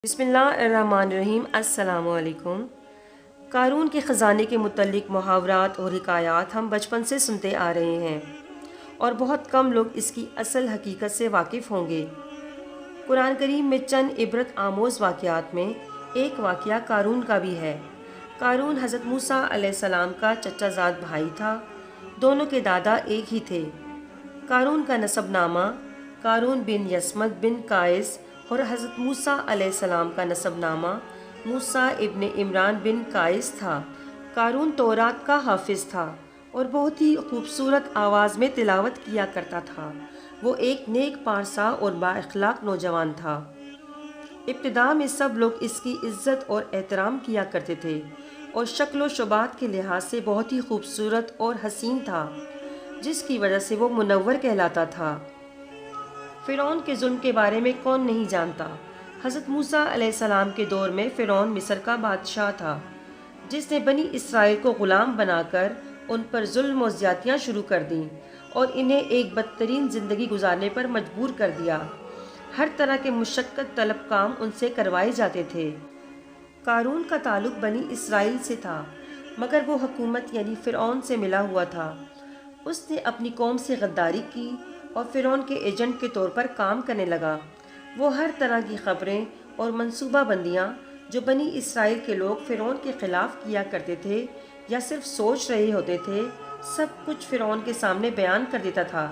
بسم اللہ الرحمن الرحیم۔ السلام علیکم۔ قارون کے خزانے کے متعلق محاورات اور حکایات ہم بچپن سے سنتے آ رہے ہیں اور بہت کم لوگ اس کی اصل حقیقت سے واقف ہوں گے۔ قرآن کریم میں چند عبرت آموز واقعات میں ایک واقعہ قارون کا بھی ہے۔ قارون حضرت موسیٰ علیہ السلام کا چچا زاد بھائی تھا۔ دونوں کے دادا ایک ہی تھے۔ قارون کا نسب نامہ قارون بن یسمت بن قائس اور حضرت موسیٰ علیہ السلام کا نسب نامہ موسیٰ ابن عمران بن قائس تھا۔ قارون تورات کا حافظ تھا اور بہت ہی خوبصورت آواز میں تلاوت کیا کرتا تھا۔ وہ ایک نیک پارسا اور با اخلاق نوجوان تھا۔ ابتدا میں سب لوگ اس کی عزت اور احترام کیا کرتے تھے اور شکل و شباہت کے لحاظ سے بہت ہی خوبصورت اور حسین تھا، جس کی وجہ سے وہ منور کہلاتا تھا۔ فرعون کے ظلم کے بارے میں کون نہیں جانتا۔ حضرت موسیٰ علیہ السلام کے دور میں فرعون مصر کا بادشاہ تھا، جس نے بنی اسرائیل کو غلام بنا کر ان پر ظلم و زیادتیاں شروع کر دیں اور انہیں ایک بدترین زندگی گزارنے پر مجبور کر دیا۔ ہر طرح کے مشقت طلب کام ان سے کروائے جاتے تھے۔ قارون کا تعلق بنی اسرائیل سے تھا، مگر وہ حکومت یعنی فرعون سے ملا ہوا تھا۔ اس نے اپنی قوم سے غداری کی اور فرعون کے ایجنٹ کے طور پر کام کرنے لگا۔ وہ ہر طرح کی خبریں اور منصوبہ بندیاں جو بنی اسرائیل کے لوگ فرعون کے خلاف کیا کرتے تھے یا صرف سوچ رہے ہوتے تھے، سب کچھ فرعون کے سامنے بیان کر دیتا تھا،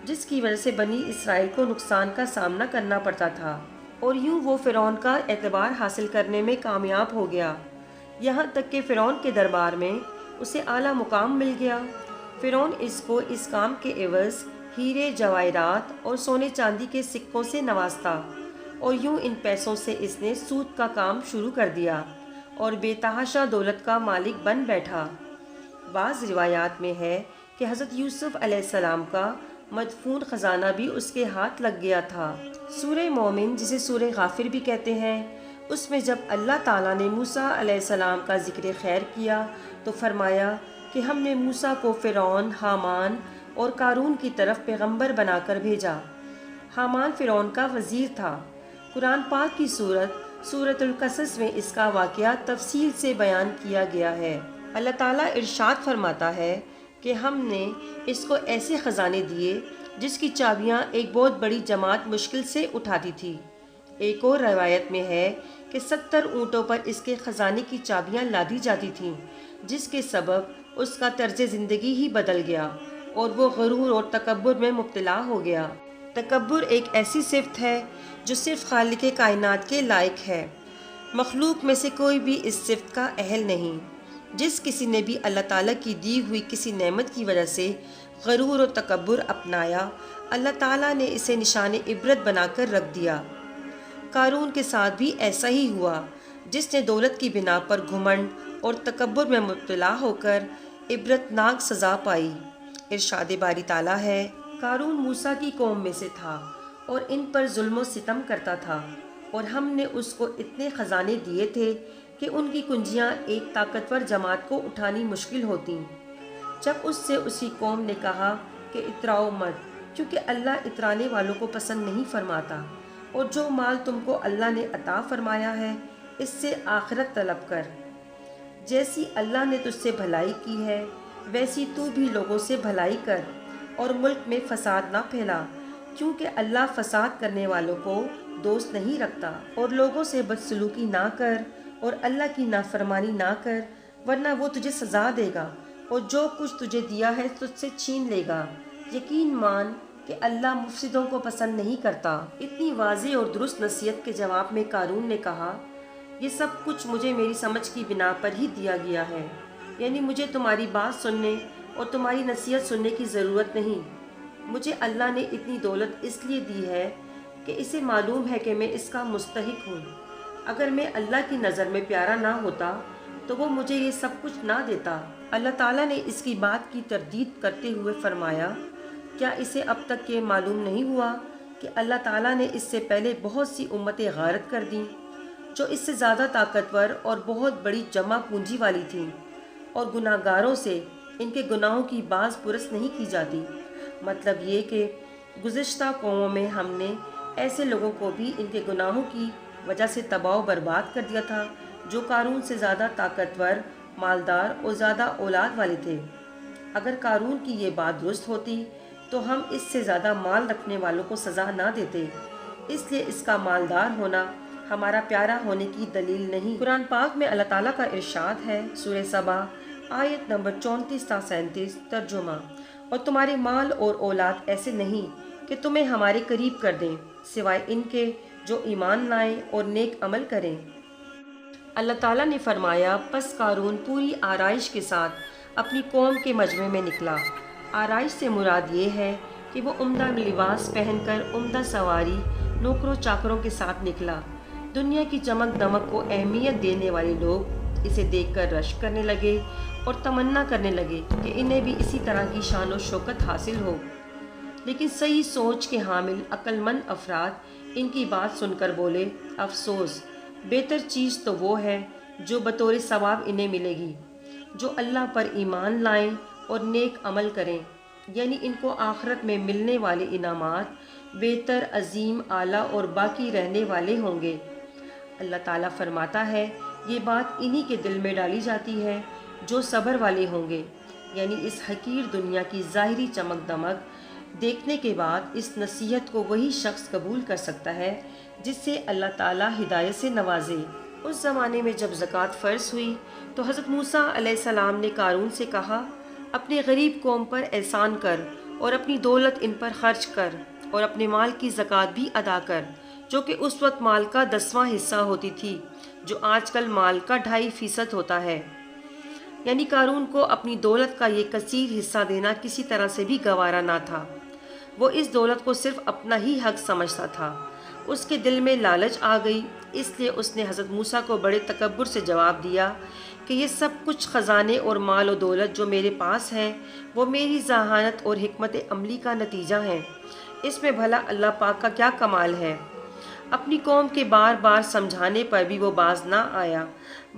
جس کی وجہ سے بنی اسرائیل کو نقصان کا سامنا کرنا پڑتا تھا، اور یوں وہ فرعون کا اعتبار حاصل کرنے میں کامیاب ہو گیا، یہاں تک کہ فرعون کے دربار میں اسے اعلیٰ مقام مل گیا۔ فرعون اس کو اس کام کے عوض ہیرے جواہرات اور سونے چاندی کے سکوں سے نوازتا، اور یوں ان پیسوں سے اس نے سود کا کام شروع کر دیا اور بے تحاشا دولت کا مالک بن بیٹھا۔ بعض روایات میں ہے کہ حضرت یوسف علیہ السلام کا مدفون خزانہ بھی اس کے ہاتھ لگ گیا تھا۔ سورہ مومن، جسے سورہ غافر بھی کہتے ہیں، اس میں جب اللہ تعالیٰ نے موسیٰ علیہ السلام کا ذکر خیر کیا تو فرمایا کہ ہم نے موسیٰ کو فرعون، حامان اور قارون کی طرف پیغمبر بنا کر بھیجا۔ حامان فرعون کا وزیر تھا۔ قرآن پاک کی سورۃ القصص میں اس کا واقعہ تفصیل سے بیان کیا گیا ہے۔ اللہ تعالیٰ ارشاد فرماتا ہے کہ ہم نے اس کو ایسے خزانے دیے جس کی چابیاں ایک بہت بڑی جماعت مشکل سے اٹھاتی تھی۔ ایک اور روایت میں ہے کہ 70 اونٹوں پر اس کے خزانے کی چابیاں لادی جاتی تھیں، جس کے سبب اس کا طرز زندگی ہی بدل گیا اور وہ غرور اور تکبر میں مبتلا ہو گیا۔ تکبر ایک ایسی صفت ہے جو صرف خالق کائنات کے لائق ہے۔ مخلوق میں سے کوئی بھی اس صفت کا اہل نہیں۔ جس کسی نے بھی اللہ تعالیٰ کی دی ہوئی کسی نعمت کی وجہ سے غرور اور تکبر اپنایا، اللہ تعالیٰ نے اسے نشان عبرت بنا کر رکھ دیا۔ قارون کے ساتھ بھی ایسا ہی ہوا، جس نے دولت کی بنا پر گھمنڈ اور تکبر میں مبتلا ہو کر عبرت ناک سزا پائی۔ ارشاد باری تعالیٰ ہے، قارون موسیٰ کی قوم میں سے تھا اور ان پر ظلم و ستم کرتا تھا، اور ہم نے اس کو اتنے خزانے دیے تھے کہ ان کی کنجیاں ایک طاقتور جماعت کو اٹھانی مشکل ہوتیں۔ جب اس سے اسی قوم نے کہا کہ اتراؤ مت، کیونکہ اللہ اترانے والوں کو پسند نہیں فرماتا، اور جو مال تم کو اللہ نے عطا فرمایا ہے اس سے آخرت طلب کر، جیسی اللہ نے تجھ سے بھلائی کی ہے ویسی تو بھی لوگوں سے بھلائی کر، اور ملک میں فساد نہ پھیلا، کیونکہ اللہ فساد کرنے والوں کو دوست نہیں رکھتا۔ اور لوگوں سے بدسلوکی نہ کر اور اللہ کی نافرمانی نہ کر، ورنہ وہ تجھے سزا دے گا اور جو کچھ تجھے دیا ہے تجھ سے چھین لے گا۔ یقین مان کہ اللہ مفسدوں کو پسند نہیں کرتا۔ اتنی واضح اور درست نصیحت کے جواب میں قارون نے کہا، یہ سب کچھ مجھے میری سمجھ کی بنا پر ہی دیا گیا ہے، یعنی مجھے تمہاری بات سننے اور تمہاری نصیحت سننے کی ضرورت نہیں۔ مجھے اللہ نے اتنی دولت اس لیے دی ہے کہ اسے معلوم ہے کہ میں اس کا مستحق ہوں۔ اگر میں اللہ کی نظر میں پیارا نہ ہوتا تو وہ مجھے یہ سب کچھ نہ دیتا۔ اللہ تعالیٰ نے اس کی بات کی تردید کرتے ہوئے فرمایا، کیا اسے اب تک یہ معلوم نہیں ہوا کہ اللہ تعالیٰ نے اس سے پہلے بہت سی امتیں غارت کر دیں جو اس سے زیادہ طاقتور اور بہت بڑی جمع پونجی والی تھیں، اور گناہ گاروں سے ان کے گناہوں کی باز پرس نہیں کی جاتی؟ مطلب یہ کہ گزشتہ قوموں میں ہم نے ایسے لوگوں کو بھی ان کے گناہوں کی وجہ سے تباہ و برباد کر دیا تھا، جو قارون سے زیادہ طاقتور، مالدار اور زیادہ اولاد والے تھے۔ اگر قارون کی یہ بات درست ہوتی تو ہم اس سے زیادہ مال رکھنے والوں کو سزا نہ دیتے، اس لیے اس کا مالدار ہونا ہمارا پیارا ہونے کی دلیل نہیں۔ قرآن پاک میں اللہ تعالیٰ کا ارشاد ہے، سورہ سبا آیت نمبر 34 تا 37، ترجمہ: اور تمہارے مال اور اولاد ایسے نہیں کہ تمہیں ہمارے قریب کر دیں، سوائے ان کے جو ایمان لائیں اور نیک عمل کریں۔ اللہ تعالیٰ نے فرمایا، پس قارون پوری آرائش کے ساتھ اپنی قوم کے مجمع میں نکلا۔ آرائش سے مراد یہ ہے کہ وہ عمدہ لباس پہن کر عمدہ سواری، نوکروں چاکروں کے ساتھ نکلا۔ دنیا کی چمک دمک کو اہمیت دینے والے لوگ اسے دیکھ کر رشک کرنے لگے اور تمنا کرنے لگے کہ انہیں بھی اسی طرح کی شان و شوکت حاصل ہو، لیکن صحیح سوچ کے حامل عقل مند افراد ان کی بات سن کر بولے، افسوس، بہتر چیز تو وہ ہے جو بطور ثواب انہیں ملے گی، جو اللہ پر ایمان لائیں اور نیک عمل کریں، یعنی ان کو آخرت میں ملنے والے انعامات بہتر، عظیم، اعلیٰ اور باقی رہنے والے ہوں گے۔ اللہ تعالیٰ فرماتا ہے، یہ بات انہی کے دل میں ڈالی جاتی ہے جو صبر والے ہوں گے، یعنی اس حقیر دنیا کی ظاہری چمک دمک دیکھنے کے بعد اس نصیحت کو وہی شخص قبول کر سکتا ہے جس سے اللہ تعالیٰ ہدایت سے نوازے۔ اس زمانے میں جب زکوٰۃ فرض ہوئی تو حضرت موسیٰ علیہ السلام نے قارون سے کہا، اپنے غریب قوم پر احسان کر اور اپنی دولت ان پر خرچ کر اور اپنے مال کی زکوٰۃ بھی ادا کر، جو کہ اس وقت مال کا 10واں حصہ ہوتی تھی، جو آج کل مال کا 2.5% ہوتا ہے۔ یعنی قارون کو اپنی دولت کا یہ کثیر حصہ دینا کسی طرح سے بھی گوارا نہ تھا۔ وہ اس دولت کو صرف اپنا ہی حق سمجھتا تھا۔ اس کے دل میں لالچ آ گئی، اس لیے اس نے حضرت موسیٰ کو بڑے تکبر سے جواب دیا کہ یہ سب کچھ خزانے اور مال و دولت جو میرے پاس ہیں وہ میری ذہانت اور حکمت عملی کا نتیجہ ہیں، اس میں بھلا اللہ پاک کا کیا کمال ہے؟ اپنی قوم کے بار بار سمجھانے پر بھی وہ باز نہ آیا،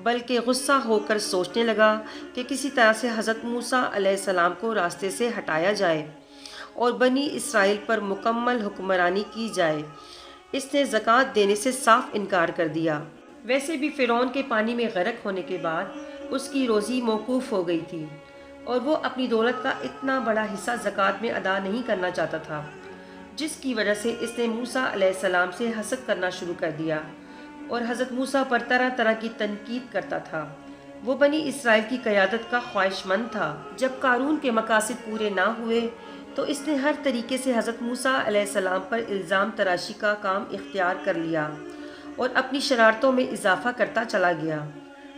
بلکہ غصہ ہو کر سوچنے لگا کہ کسی طرح سے حضرت موسیٰ علیہ السلام کو راستے سے ہٹایا جائے اور بنی اسرائیل پر مکمل حکمرانی کی جائے۔ اس نے زکوٰۃ دینے سے صاف انکار کر دیا۔ ویسے بھی فرعون کے پانی میں غرق ہونے کے بعد اس کی روزی موقوف ہو گئی تھی اور وہ اپنی دولت کا اتنا بڑا حصہ زکوٰۃ میں ادا نہیں کرنا چاہتا تھا، جس کی وجہ سے اس نے موسیٰ علیہ السلام سے حسد کرنا شروع کر دیا اور حضرت موسیٰ پر طرح طرح کی تنقید کرتا تھا۔ وہ بنی اسرائیل کی قیادت کا خواہش مند تھا۔ جب قارون کے مقاصد پورے نہ ہوئے تو اس نے ہر طریقے سے حضرت موسیٰ علیہ السلام پر الزام تراشی کا کام اختیار کر لیا اور اپنی شرارتوں میں اضافہ کرتا چلا گیا،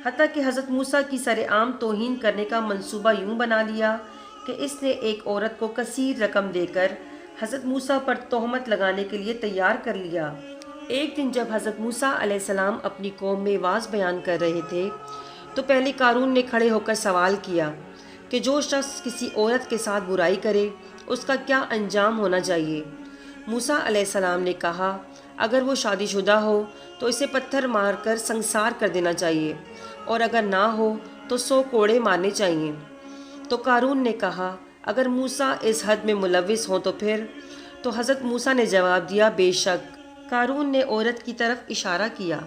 حتیٰ کہ حضرت موسیٰ کی سرعام توہین کرنے کا منصوبہ یوں بنا لیا کہ اس نے ایک عورت کو کثیر رقم دے کر حضرت موسیٰ پر تہمت لگانے کے لیے تیار کر لیا۔ ایک دن جب حضرت موسیٰ علیہ السلام اپنی قوم میں واعظ بیان کر رہے تھے تو پہلے قارون نے کھڑے ہو کر سوال کیا کہ جو شخص کسی عورت کے ساتھ برائی کرے اس کا کیا انجام ہونا چاہیے؟ موسیٰ علیہ السلام نے کہا، اگر وہ شادی شدہ ہو تو اسے پتھر مار کر سنسار کر دینا چاہیے، اور اگر نہ ہو تو 100 کوڑے مارنے چاہیے۔ تو قارون نے کہا، اگر موسیٰ اس حد میں ملوث ہوں تو پھر؟ تو حضرت موسیٰ نے جواب دیا، بے شک۔ قارون نے عورت کی طرف اشارہ کیا۔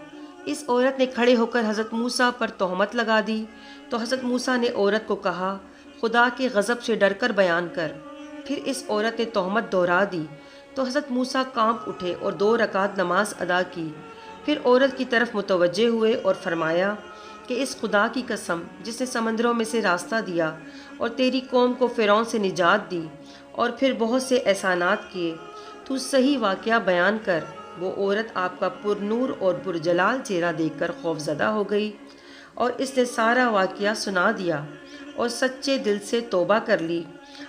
اس عورت نے کھڑے ہو کر حضرت موسیٰ پر تہمت لگا دی تو حضرت موسیٰ نے عورت کو کہا، خدا کے غضب سے ڈر کر بیان کر۔ پھر اس عورت نے تہمت دہرا دی تو حضرت موسیٰ کانپ اٹھے اور 2 رکعت نماز ادا کی۔ پھر عورت کی طرف متوجہ ہوئے اور فرمایا کہ اس خدا کی قسم جس نے سمندروں میں سے راستہ دیا اور تیری قوم کو فرعون سے نجات دی اور پھر بہت سے احسانات کیے، تو صحیح واقعہ بیان کر۔ وہ عورت آپ کا پر نور اور پرجلال چہرہ دیکھ کر خوف زدہ ہو گئی اور اس نے سارا واقعہ سنا دیا اور سچے دل سے توبہ کر لی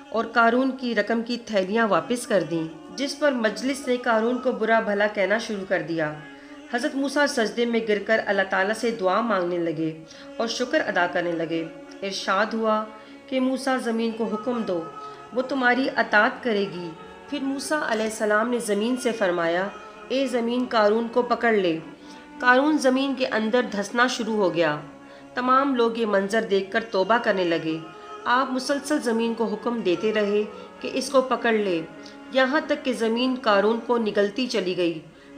اور قارون کی رقم کی تھیلیاں واپس کر دیں، جس پر مجلس نے قارون کو برا بھلا کہنا شروع کر دیا۔ حضرت موسیٰ سجدے میں گر کر اللہ تعالیٰ سے دعا مانگنے لگے اور شکر ادا کرنے لگے۔ ارشاد ہوا کہ موسیٰ زمین کو حکم دو، وہ تمہاری اطاعت کرے گی۔ پھر موسیٰ علیہ السلام نے زمین سے فرمایا، اے زمین قارون کو پکڑ لے۔ قارون زمین کے اندر دھسنا شروع ہو گیا۔ تمام لوگ یہ منظر دیکھ کر توبہ کرنے لگے۔ آپ مسلسل زمین کو حکم دیتے رہے کہ اس کو پکڑ لے، یہاں تک کہ زمین قارون کو نگلتی چلی گئی۔